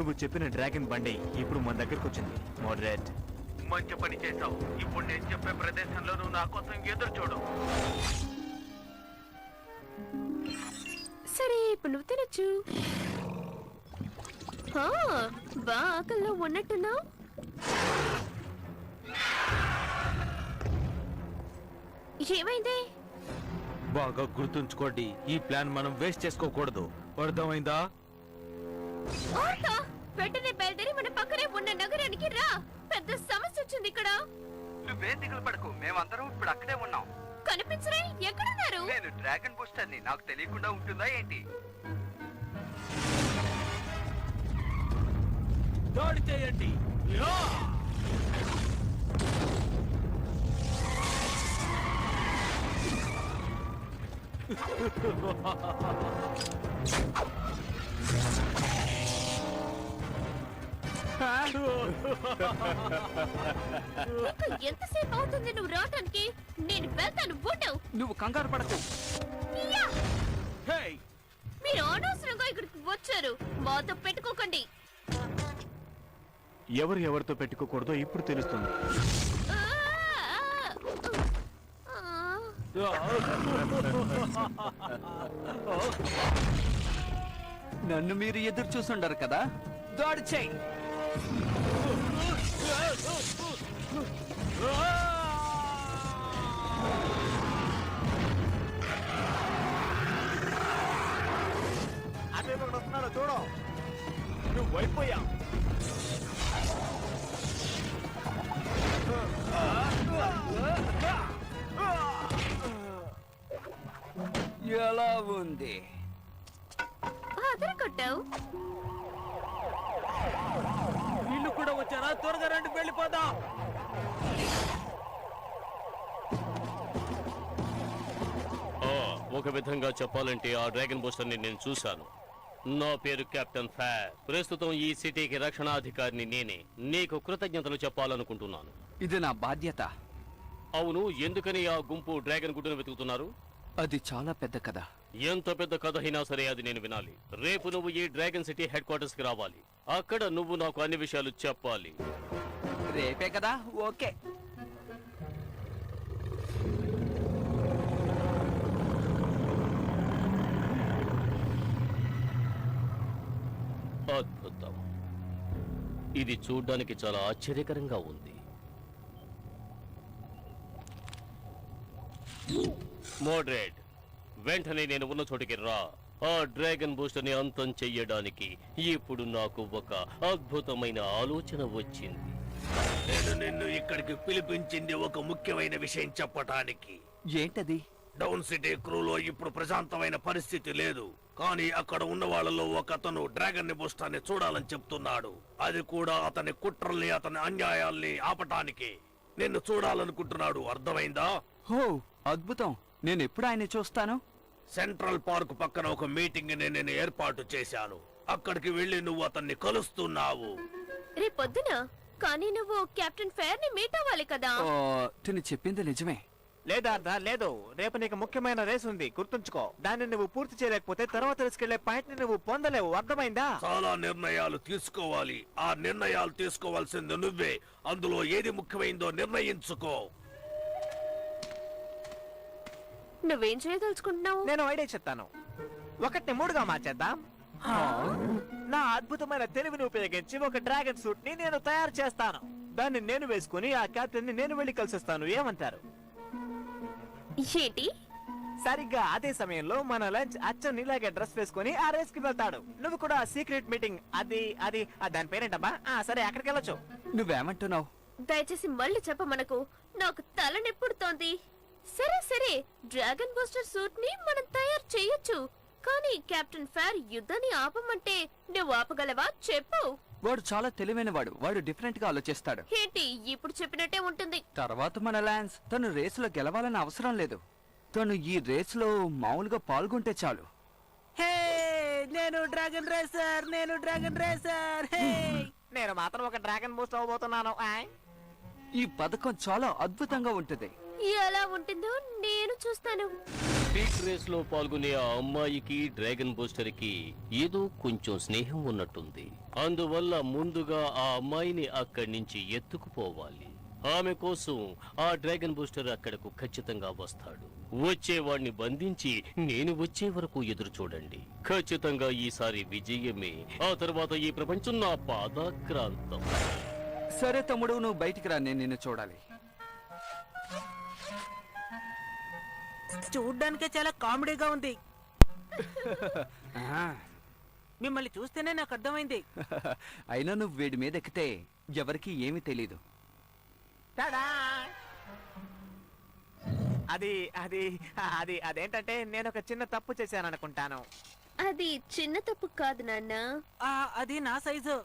నువ్వు చెప్పిన డ్రాగన్ బండి ఇప్పుడు మన దగ్గరకు వచ్చింది. మోడరేట్. మంచి పని చేశావు. ఇప్పుడు నేను చెప్పే ప్రదేశంలో నువ్వు నా కోసం ఎదురు చూడు. సరే, ఇప్పుడు నువ్వు తినచ్చు. బా ఆకల్లో ఉన్నట్టున్నావు. ఏమైంది? బాగా గుర్తుంచుకోండి, ఈ ప్లాన్ మనం వేస్ట్ చేసుకోకూడదు. అర్థమైందా? వెంటనే బయలుదేరి మన పక్కనే ఉన్న నగరానికి రా. పెద్ద సమస్య వచ్చింది ఇక్కడ. నువ్వేం దిగులు పడకు, మేమందరం ఇప్పుడు అక్కడే ఉన్నాం. కనిపించరే? ఎక్కడున్నారు? నేను డ్రాగన్ బూస్టర్ ని, నాకు తెలియకుండా ఉంటుందా ఏంటి? దాడి చేయండి. ఎంతసేపు అవుతుంది నువ్వు రావటానికి? నేను వెళ్తాను. బూటవు, నువ్వు కంగారు పడకు. మీరు అనవసరంగా ఇక్కడికి వచ్చారు. మాతో పెట్టుకోకండి. ఎవరు ఎవరితో పెట్టుకోకూడదో ఇప్పుడు తెలుస్తుంది. నన్ను మీరు ఎదురు చూసుండరు కదా, దాడి చేయి. అదే ఒకటి వస్తున్నాడు చూడు. నువ్వు వైపోయా. ఎలా ఉంది? అదర కొట్టావు. వీళ్ళు కూడా వచ్చారా? త్వరగా రండి, వెళ్ళిపోదాం. ఒక విధంగా చెప్పాలంటే ఆ డ్రాగన్ బూస్టర్ ని నేను చూశాను. నా పేరు కెప్టెన్ ఫైర్. ప్రస్తుతం ఈ సిటీకి రక్షణాధికారిని నేనే. నీకు కృతజ్ఞతలు చెప్పాలనుకుంటున్నాను. ఇది నా బాధ్యత. అవును, ఎందుకని ఆ గుంపు డ్రాగన్ గుడ్డును వెతుకుతున్నారు? అది చాలా పెద్ద కథ. ఎంత పెద్ద కథ అయినా సరే అది నేను వినాలి. రేపు నువ్వు ఈ డ్రాగన్ సిటీ హెడ్ క్వార్టర్స్ కి రావాలి. అక్కడ నువ్వు నాకు అన్ని విషయాలు చెప్పాలి. రేపే కదా? ఓకే. అద్భుతం. ఇది చూడ్డానికి చాలా ఆశ్చర్యకరంగా ఉంది. మోడ్రేడ్, వెంటనే నేను ఉన్న చోటికి రా. ఆ డ్రాగన్ బూస్టర్ ని అంతం చెయ్యడానికి ఇప్పుడు నాకు ఒక అద్భుతమైన ఆలోచన వచ్చింది. నేను నిన్ను ఇక్కడికి పిలిపించింది ఒక ముఖ్యమైన విషయం చెప్పటానికి. ఏంటది? డౌన్ సిటీ క్రూలో ఇప్పుడు ప్రశాంతమైన పరిస్థితి లేదు. కానీ అక్కడ ఉన్న వాళ్ళలో ఒక అతను డ్రాగన్ ని బూస్టర్ ని చూడాలని చెప్తున్నాడు. అది కూడా అతని కుట్రల్ని, అతని అన్యాయాల్ని ఆపటానికి నిన్ను చూడాలనుకుంటున్నాడు. అర్థమైందా? హో, అద్భుతం. నేను ఎప్పుడు ఆయన్ని చూస్తాను? సెంట్రల్ పార్క్ పక్కన ఒక మీటింగ్ ని నేను ఏర్పాటు చేశాను. అక్కడికి వెళ్లి నువ్వు అతన్ని కలుస్తున్నావు. రేపొద్దున? కానీ నువ్వు కెప్టెన్ ఫైర్ ని మీట్ అవ్వాలి కదా. తిని చెప్పింది నిజమే. లేదా లేదు, రేపు నీకు ముఖ్యమైన రేస్ ఉంది, గుర్తుంచుకో. దాన్ని నువ్వు పూర్తి చేయలేకపోతే తర్వాత తీసుకెళ్లే పాయింట్ ని నువ్వు పొందలేవు. అర్థమైందా? చాలా నిర్ణయాలు తీసుకోవాలి. ఆ నిర్ణయాలు తీసుకోవాల్సింది నువ్వే. అందులో ఏది ముఖ్యమైందో నిర్ణయించుకో. నువ్వేం చేయదలుచుకుంటున్నావు? నేను ఐడియా చెప్తాను. 1ని 3గా మార్చేద్దాం. నా అద్భుతమైన తెలివిని ఉపయోగించి ఒక డ్రాగన్ సూట్ ని నేను తయారు చేస్తాను. దాన్ని నేను వేసుకుని ఆ కెప్టెన్ ని నేను వెళ్లి కలిసిస్తాను. ఏమంటారు? ఏంటి? సరిగ్గా అదే సమయంలో మన లంచ్ అచ్చం ఇలాగే డ్రెస్ వేసుకుని ఆ రేస్ కి వెళ్తాడు. నువ్వు కూడా సీక్రెట్ మీటింగ్ అది దాని పేరేంటబ్బా? సరే, అక్కడికి వెళ్ళొచ్చు. నువ్వేమంటున్నావు? దయచేసి మళ్ళీ చెప్ప. మనకు నాకు తలనొప్పుడుతోంది. సరే, డ్రాగన్ బూస్టర్ సూట్ ని మనం తయారు చేయొచ్చు. కానీ కెప్టెన్ ఫైర్ యుద్ధాన్ని ఆపమంటే నువ్వు ఆపగలవా? చెప్పు. వాడు చాలా తెలివైన వాడు. వాడు డిఫరెంట్ గా ఆలోచిస్తాడు. ఏంటి? ఇప్పుడు చెప్పినట్టే ఉంటుంది. తర్వాత మన లాన్స్ తను రేసులో గెలవాలని అవసరం లేదు. తను ఈ రేసులో మామూలుగా పాల్గొంటే చాలు. నేను డ్రాగన్ రేసర్. నేను మాత్రం ఒక డ్రాగన్ బూస్ట్ అవబోతున్నాను. ఈ పథకం చాలా అద్భుతంగా ఉంటుంది. ఎలా ఉంటుందో నేను చూస్తాను. స్పీడ్ రేస్ లో పాల్గొనే ఆ అమ్మాయికి డ్రాగన్ బూస్టర్ కి ఏదో కొంచెం స్నేహం ఉన్నట్టుంది. అందువల్ల ముందుగా ఆ అమ్మాయిని అక్కడి నుంచి ఎత్తుకుపోవాలి. ఆమె కోసం ఆ డ్రాగన్ బూస్టర్ అక్కడకు ఖచ్చితంగా వస్తాడు. వచ్చేవాడిని బంధించి నేను వచ్చే వరకు ఎదురు చూడండి. ఖచ్చితంగా ఈసారి విజయమే. ఆ తర్వాత ఈ ప్రపంచం నా పాదాక్రాంతం. సరే తమ్ముడు, నువ్వు బయటికి రా, నేను నిన్ను చూడాలి. చూడ్డానికే చాలా కామెడీగా ఉంది. మిమ్మల్ని చూస్తేనే నాకు అర్థమైంది. అయినా నువ్వు వీడి మీద ఎక్కితే ఎవరికి ఏమీ తెలీదు. టాడా! అది అది అది అదేంటంటే నేను ఒక చిన్న తప్పు చేశాను అనుకుంటాను. అది చిన్న తప్పు కాదు నాన్న. అది నా సైజు.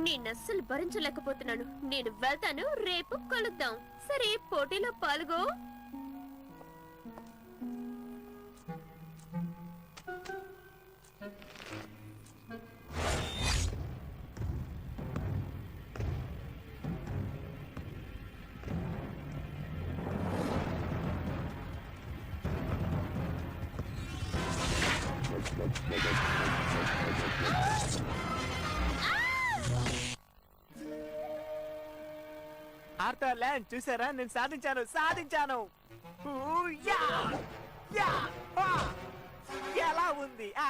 నేను అస్సలు భరించలేకపోతున్నాను. నేను వెళ్తాను, రేపు కలుద్దాం. సరే, పోటీలో పాల్గో. ఆర్థర్ ల్యాండ్ చూసారా, నేను సాధించాను. ఊ, యా! యా! ఆ! ఎలా ఉంది? ఆ?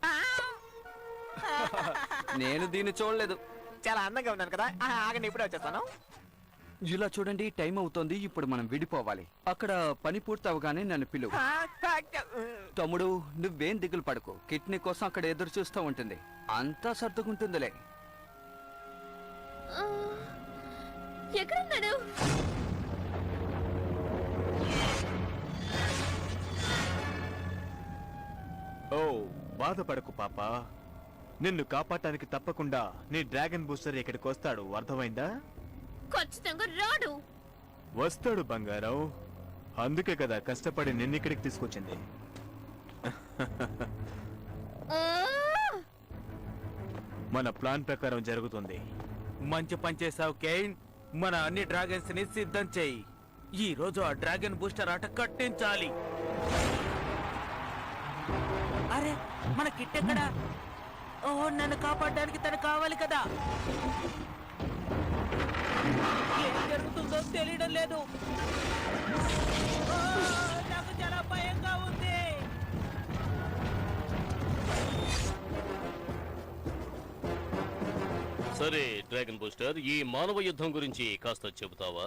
ఆ! నేను దీన్ని చూడలేదు. చాలా అందంగా ఉన్నాను కదా. ఆగండి, ఇప్పుడే వచ్చేస్తాను. ఇలా చూడండి, టైం అవుతోంది. ఇప్పుడు మనం విడిపోవాలి. అక్కడ పని పూర్తి అవగానే నన్ను పిలువు. తమ్ముడు, నువ్వేం దిగులు పడకు. కిడ్నీ కోసం అక్కడ ఎదురు చూస్తూ ఉంటుంది. అంతా సర్దుకుంటుందిలే. ఆ, ఎక్కడున్నాడు? ఓ, బాధపడకు పాప. నిన్ను కాపాడటానికి తప్పకుండా నీ డ్రాగన్ బూస్టర్ ఇక్కడికి వస్తాడు. అర్థమైందా? ఖచ్చితంగా రాడు. వస్తాడు బంగారం. అందుకే కదా కష్టపడి నిన్నిక్కడికి తీసుకొచ్చింది. ఆ! మన ప్లాన్ ప్రకారం జరుగుతుంది. మంచి పని చేసావు కేన్. మన అన్ని డ్రాగన్స్ ని సిద్ధం చేయి. ఈ రోజు ఆ డ్రాగన్ బూస్టర్ ఆట కట్టించాలి. అరే, మన కిట్ ఎక్కడా? ఓహో, నన్ను కాపాడడానికి తను కావాలి కదా. ఏం జరుగుతుందో తెలియడం లేదు. నాకు చాలా భయంగా ఉంది. సరే డ్రాగన్ బూస్టర్, ఈ మానవ యుద్ధం గురించి కాస్త చెబుతావా?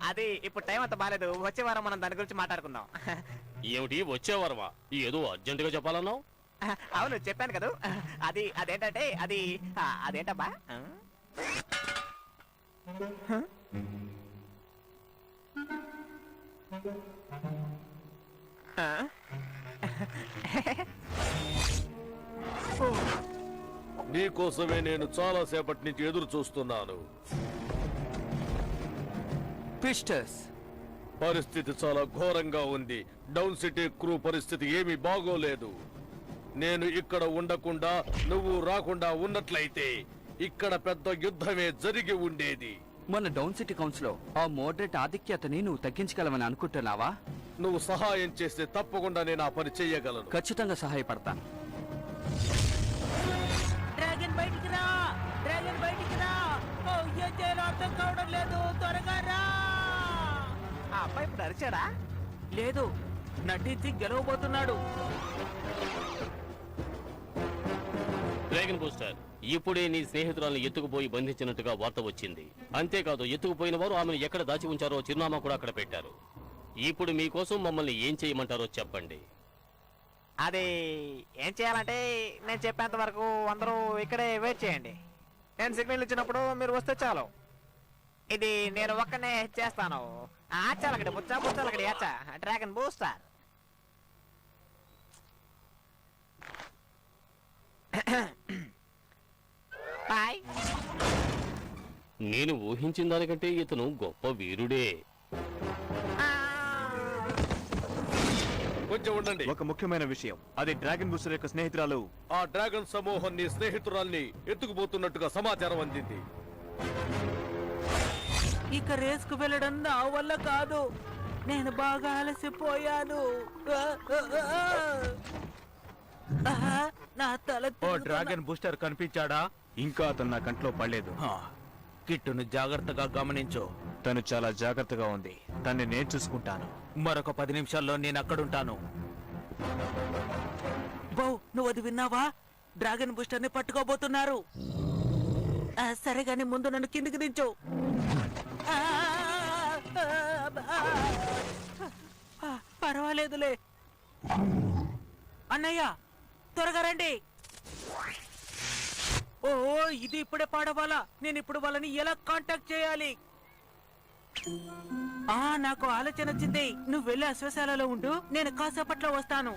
అది ఇప్పుడు టైం అంత బాలేదు. వచ్చే వారం మనం దాని గురించి మాట్లాడుకుందాం. ఏమిటి వచ్చేవారమా? ఏదో అర్జెంటుగా చెప్పాలన్నావు. అవును, చెప్పాను కదా. అదేంటంటే అదేంటబ్బా? నీకోసమే నేను చాలా సేపటి నుంచి ఎదురు చూస్తున్నాను. పిస్టర్స్, పరిస్థితి చాలా ఘోరంగా ఉంది. డౌన్ సిటీ క్రూ పరిస్థితి ఏమీ బాగోలేదు. నేను ఇక్కడ ఉండకుండా నువ్వు రాకుండా ఉన్నట్లయితే ఇక్కడ పెద్ద యుద్ధమే జరిగి ఉండేది. మన డౌన్ సిటీ కౌన్సిల్ ఆ మోడరేట్ ఆధిక్యతని నువ్వు తగ్గించగలవని అనుకుంటున్నావా? నువ్వు సహాయం చేస్తే తప్పకుండా నేను ఆ పని చెయ్యగలను. ఖచ్చితంగా సహాయపడతాను. డ్రాగన్ బయటికి రా, డ్రాగన్ బయటికి రా. ఓ, ఏం చేయాలో అర్థం కావడం లేదు. త్వరగా రా. ఆ అబ్బాయి ఇప్పుడు అరిచాడా? లేదు, నటించి గెలవబోతున్నాడు. డ్రాగన్ బూస్టర్, ఇప్పుడే నీ స్నేహితురాలను ఎత్తుకుపోయి బంధించినట్టుగా వార్త వచ్చింది. అంతేకాదు, ఎత్తుకుపోయిన వారు ఆమెను ఎక్కడ దాచి ఉంచారో చిరునామా కూడా అక్కడ పెట్టారు. ఇప్పుడు మీకోసం మమ్మల్ని ఏం చేయమంటారో చెప్పండి. అది ఏం చేయాలంటే నేను చెప్పేంత వరకు అందరూ ఇక్కడే వెయిట్ చేయండి. నేను సిగ్నల్ ఇచ్చినప్పుడు మీరు వస్తే చాలు. ఇది నేను ఒక్కనే చేస్తాను. ఆచాలకడి బుచ్చాలకడి ఆచా డ్రాగన్ బూస్టర్. బాయ్. నేను ఊహించిన దానికంటే ఇతను గొప్ప వీరుడే. కొంచెం ఉండండి. ఒక ముఖ్యమైన విషయం, అది డ్రాగన్ బూస్టర్ యొక్క స్నేహితురాలు. ఆ డ్రాగన్ సమూహం నీ స్నేహితురాల్ని ఎత్తుకుపోతున్నట్టుగా సమాచారం అందింది. ఇక రేసుకు వెళ్ళడం నా వల్ల కాదు. నేను బాగా అలసిపోయాను. నా తల డ్రాగన్ బూస్టర్ కనిపించాడా? ఇంకా అతను నా కంట్లో పడలేదు. కిట్టును జాగ్రత్తగా గమనించు. తను చాలా జాగ్రత్తగా ఉంది. తన్ని నేను చూసుకుంటాను. మరొక 10 నిమిషాల్లో నేను అక్కడుంటాను. బౌ, నువ్వు అది విన్నావా? డ్రాగన్ బూస్టర్ ని పట్టుకోబోతున్నారు. సరే గాని ముందు నన్ను కిందికి దించు. పర్వాలేదులే. అన్నయ్య, త్వరగా రండి. ఓ, ఇది ఇప్పుడే పాడవాలా? నేను ఇప్పుడు వాళ్ళని ఎలా కాంటాక్ట్ చేయాలి? నాకు ఆలోచన వచ్చింది. నువ్వు వెళ్ళి అశ్వశాలలో ఉండు, నేను కాసేపట్లో వస్తాను.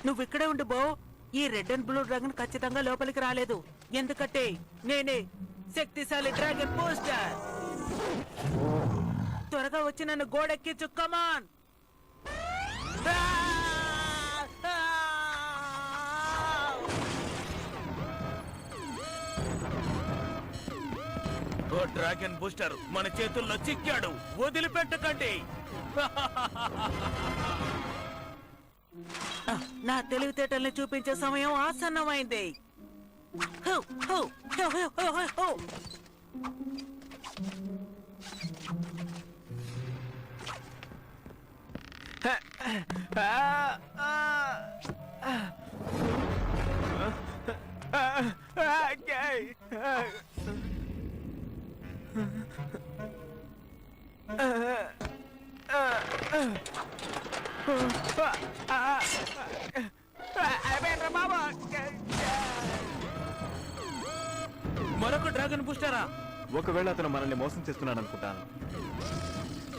నువ్వు ఇక్కడే ఉండు బో. ఈ రెడ్ అండ్ బ్లూ డ్రాగన్ ఖచ్చితంగా లోపలికి రాలేదు, ఎందుకంటే నేనే శక్తిశాలి డ్రాగన్ బూస్టర్. త్వరగా వచ్చి నన్ను గోడెక్కించు. కమాన్. ఓ డ్రాగన్ బూస్టర్ మన చేతుల్లో చిక్కాడు, వదిలిపెట్టకండి. నా తెలివితేటల్ని చూపించే సమయం ఆసన్నమైంది. మరొక డ్రాగన్ బూస్టరా? ఒకవేళ అతను మనల్ని మోసం చేస్తున్నాడు అనుకుంటాను.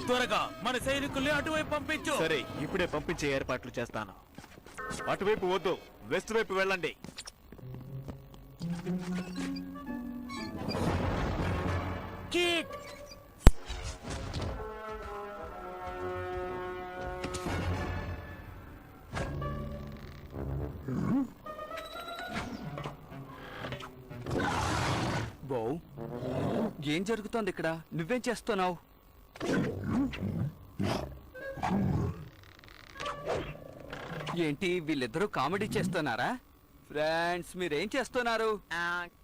త్వరగా మన సైనికుల్ని అటువైపు పంపించు. సరే, ఇప్పుడే పంపించే ఏర్పాట్లు చేస్తాను. అటువైపు వద్దు, వెస్ట్ వైపు వెళ్ళండి. కిట్, బో, ఏం జరుగుతోంది ఇక్కడ? నువ్వేం చేస్తున్నావు? ఏంటి, వీళ్ళిద్దరూ కామెడీ చేస్తున్నారా? ఫ్రెండ్స్, మీరేం చేస్తున్నారు?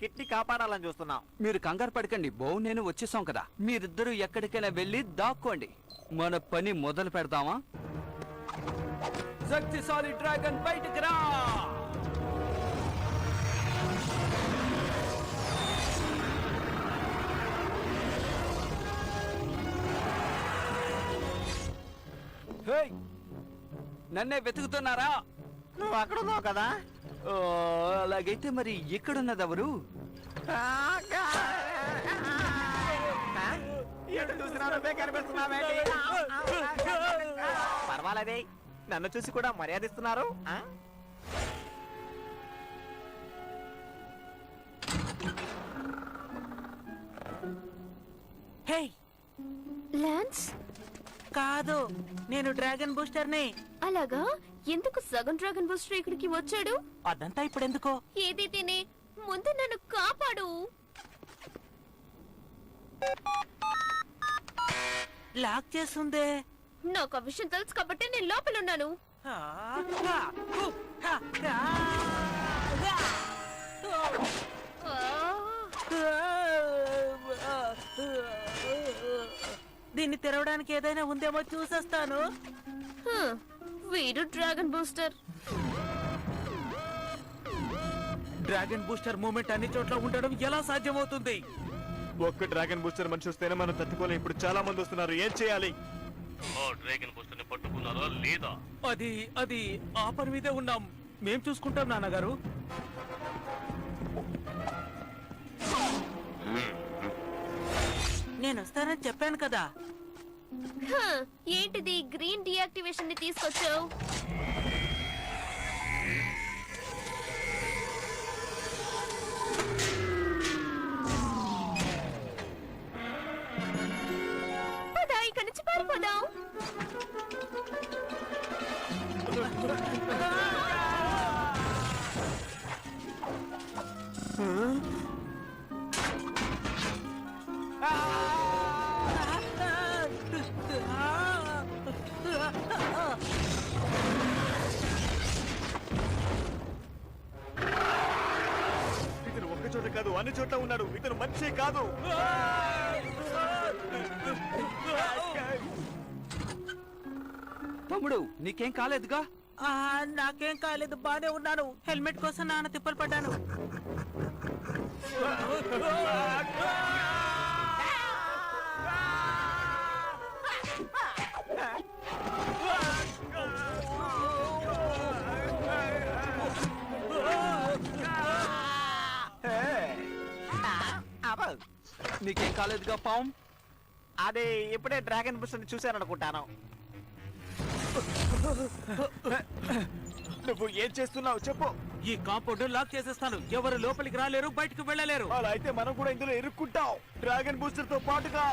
కిట్ని కాపాడాలని చూస్తున్నాం. మీరు కంగారు పడకండి బో, నేను వచ్చేసాం కదా. మీరిద్దరూ ఎక్కడికైనా వెళ్ళి దాక్కోండి. మన పని మొదలు పెడదామా? శక్తిశాలి డ్రాగన్ బయటికి రా! హేయ్, నన్నే వెతుకుతున్నారా? నువ్వు అక్కడ ఉన్నావు కదా. ఓ, అలాగైతే మరి ఇక్కడున్నదెవరు? పర్వాలేదే, నన్ను చూసి కూడా మర్యాదిస్తున్నారు. హే లాన్స్, కాదు, నేను డ్రాగన్ బూస్టర్ని. అలాగా? ఎందుకు సగం డ్రాగన్ బూస్టర్ ఇక్కడికి వచ్చాడు? అదంతా ఇప్పుడు ఎందుకో? ఏదైతేనే ముందు నన్ను కాపాడు. లాక్ చేస్తుందే. నాకు ఆ విషయం తెలుసు కాబట్టి నేను లోపల ఉన్నాను. దీన్ని తెరవడానికి ఏదైనా ఉందేమో చూసేస్తాను. వీడు dragon booster. Dragon booster moment అన్ని చోట్ల ఉండడం ఎలా సాధ్యమవుతుంది? ఒక్క డ్రాగన్ బూస్టర్ మనిషి వస్తేనే మనం తట్టుకోలేం. ఇప్పుడు చాలా మంది వస్తున్నారు, ఏం చేయాలి? డ్రాగన్ బూస్టర్ ని పట్టుకున్నారా లేదా? అది ఆ పని మీదే ఉన్నాం. మేం చూసుకుంటాం నాన్నగారు. నేను వస్తానని చెప్పాను కదా. ఏంటిది గ్రీన్ డియాక్టివేషన్ ని తీసుకొచ్చావు? పదా, ఇక్కడి నుంచి పారిపోదాం. అన్ని చోట్ల ఉన్నాడు. ఇతను మనిషి కాదు. తమ్ముడు నీకేం కాలేదుగా? నాకేం కాలేదు, బానే ఉన్నాను. హెల్మెట్ కోసం నాన్న తిప్పలు పడ్డాను. నీకేం కాలేదుగా పాము? అదే ఇప్పుడే డ్రాగన్ బూస్టర్ ని చూశాననుకుంటాను. నువ్వు ఏం చేస్తున్నావు చెప్పు. ఈ కాంపౌండ్ లాక్ చేసేస్తాను. ఎవరు లోపలికి రాలేరు, బయటకు వెళ్ళలేరు. అలా అయితే మనం కూడా ఇందులో ఇరుక్కుంటాం. డ్రాగన్ బూస్టర్ తో పాటుగా.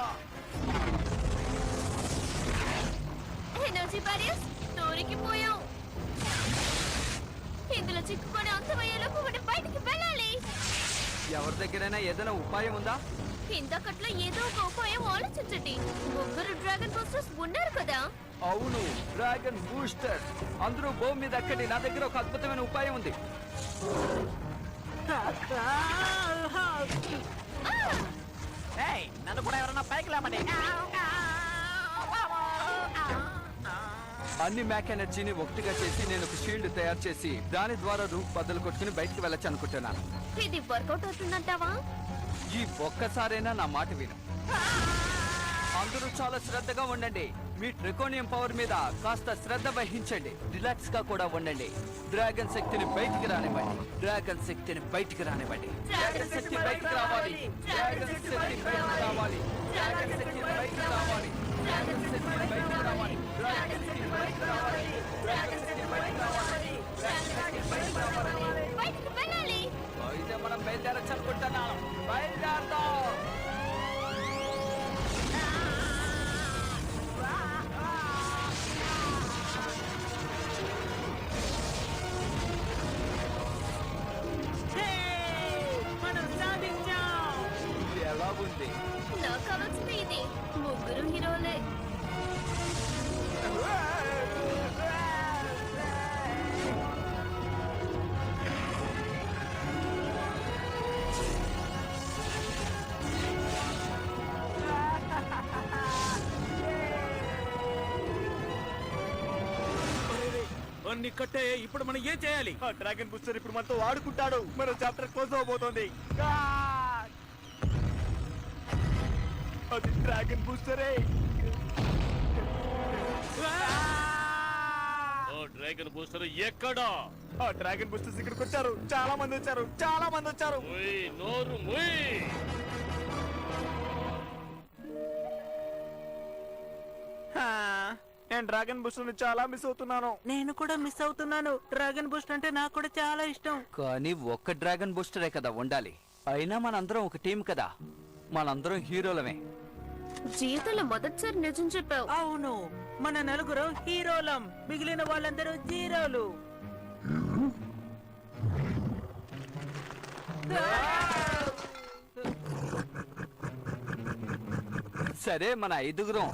ఎనర్జీ బ్యారియర్స్ దొరికిపోయాం. ఇందులో చిక్కుకొని అంతమయ్యేలోపు మనం బయటికి వెళ్ళాలి. ఎవరి దగ్గరైనా ఏదైనా ఉపాయం ఉందా? ఇంతకట్లో ఏదో ఒక ఉపాయం ఆలోచించండి. ముగ్గురు డ్రాగన్ బూస్టర్స్ ఉన్నారు కదా. అవును, డ్రాగన్ బూస్టర్. అందరూ భూమి మీద అక్కడి. నా దగ్గర ఒక అద్భుతమైన ఉపాయం ఉంది. ఏయ్, నన్ను కూడా ఎవరన్నా పైకి లేపండి. అన్ని మ్యాక్ ఎనర్జీని ఒకటిగా చేసి నేను ఒక షీల్డ్ తయారు చేసి దాని ద్వారా రూప్ బద్దలు కొట్టుకుని బయటికి వెళ్ళొచ్చు అనుకుంటున్నాను. ఇది వర్కౌట్ అవుతుందంటావా? ఈ ఒక్కసారైనా నా మాట విను. అందరూ చాలా శ్రద్ధగా ఉండండి. మీ ట్రికోనియం పవర్ మీద కాస్త శ్రద్ధ వహించండి. రిలాక్స్ గా కూడా ఉండండి. డ్రాగన్ శక్తిని బయటికి రానివ్వండి. డ్రాగన్ శక్తిని బయటికి రానివ్వండి. డ్రాగన్ శక్తి బయటికి రావాలి. డ్రాగన్ శక్తి బయటికి రావాలి. డ్రాగన్ శక్తి బయటికి రావాలి. డ్రాగన్ శక్తి బయటికి రావాలి. డ్రాగన్ శక్తి బయటికి రావాలి. డ్రాగన్ శక్తి బయటికి రావాలి. డ్రాగన్ శక్తి బయటికి రావాలి. బయటికి వెళ్ళాలి. అయితే మనం బయలుదేరచ్చు అనుకుంటున్నాం. బయలుదేరదాం. మనం సాధించాం. ఇది ఎలా ఉంది? నాకు కావాల్సింది ఇది. ముగ్గురు హీరోలే. అన్ని కట్టే. ఇప్పుడు మనం ఏం చేయాలి? ఆ డ్రాగన్ బూస్టర్ ఇప్పుడు మనతో ఆడుకుంటాడు. మన చాప్టర్ క్లోజ్ అవబోతోంది. అది డ్రాగన్ బూస్టరే. ఓ డ్రాగన్ బూస్టర్ ఎక్కడా? ఆ డ్రాగన్ బూస్టర్స్ ఇక్కడికి వచ్చారు. చాలా మంది వచ్చారు. చాలా మంది వచ్చారు. ముయ్, నోరు ముయ్. హా, నేను డ్రాగన్ బూస్టర్ ని చాలా మిస్ అవుతున్నాను. నేను కూడా మిస్ అవుతున్నాను. డ్రాగన్ బూస్ట్ అంటే నాకు కూడా చాలా ఇష్టం. కానీ ఒక్క డ్రాగన్ బూస్టరే కదా ఉండాలి. అయినా మనందరం ఒక టీం కదా. మనందరం హీరోలమే. జీవితంలో మొదటిసారి నిజం చెప్పావు. అవును, మన నలుగురు హీరోలం. మిగిలిన వాళ్ళందరూ జీరోలు. సరే, మన ఐదుగురం